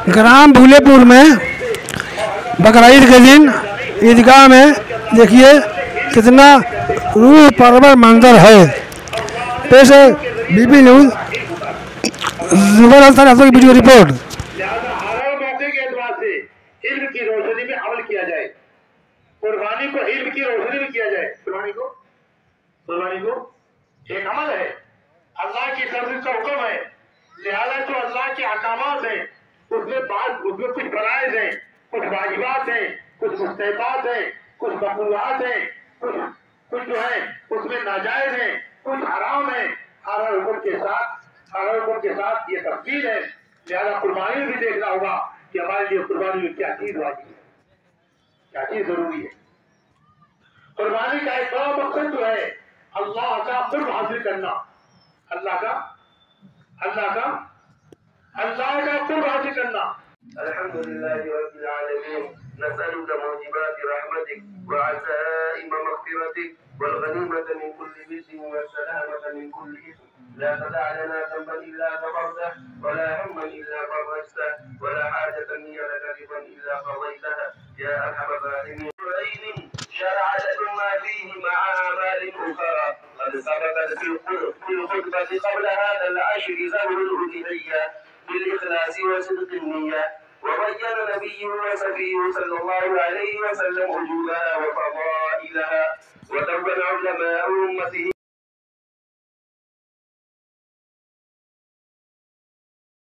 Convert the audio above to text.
ग्राम भूलेपुर में बकरीद के दिन ईदगाह में देखिए कितना रूह परवर मंजर है। पेश है बीबी न्यूज़ वीडियो रिपोर्ट। हर मौके के एतबार से इल्म की रोशनी में अमल किया जाए, कुर्बानी को इल्म की रोशनी में किया जाए। कुर्बानी को एक अमल है, अल्लाह की तरफ का हुक्म है। लिहाजा जो अल्लाह के अहकामात हैं उसमें कुछ फराइज हैं, कुछ वाजिबात हैं, कुछ मुस्तहबात हैं, कुछ मकरूहात हैं, कुछ जो है उसमें नाजायज हैं, कुछ हराम है। हर हुक्म के साथ ये तफसील है। लिहाजा कुर्बानी भी देखना होगा कि हमारे लिए कुर्बानी में क्या चीज वाजिब है, क्या चीज जरूरी है। कुर्बानी का एक बड़ा मकसद जो है अल्लाह का कुर्ब हासिल करना, अल्लाह का कुर्ब हासिल करना। अल्हम्दुलिल्लाहि रब्बिल आलमीन नसअलुका मौजिबाति रहमतिक व अज़ाइम मग़फ़िरतिक वल गनीमत मिन कुल्ली बिस्म व सलामत मिन कुल्ली इस्म ला तदअ लना ज़ंबन इल्ला गफ़रतह व ला हम्मन इल्ला फ़रजतह व ला हाजतन हिय लका रिदन इल्ला क़ज़यतहा या अरहमर राहिमीन। शरअ लकुम मा फ़ीहि म'a आमालिन उख़रा क़द सबक़त फ़िल ख़ुतबति क़ब्ल हाज़ल अश्रि ज़बरुल उज़हिय्या بالإخلاص وصدق النية وبين نبيه وصفيه صلى الله عليه وسلم وجوبها وفضائلها ودون علماء أمته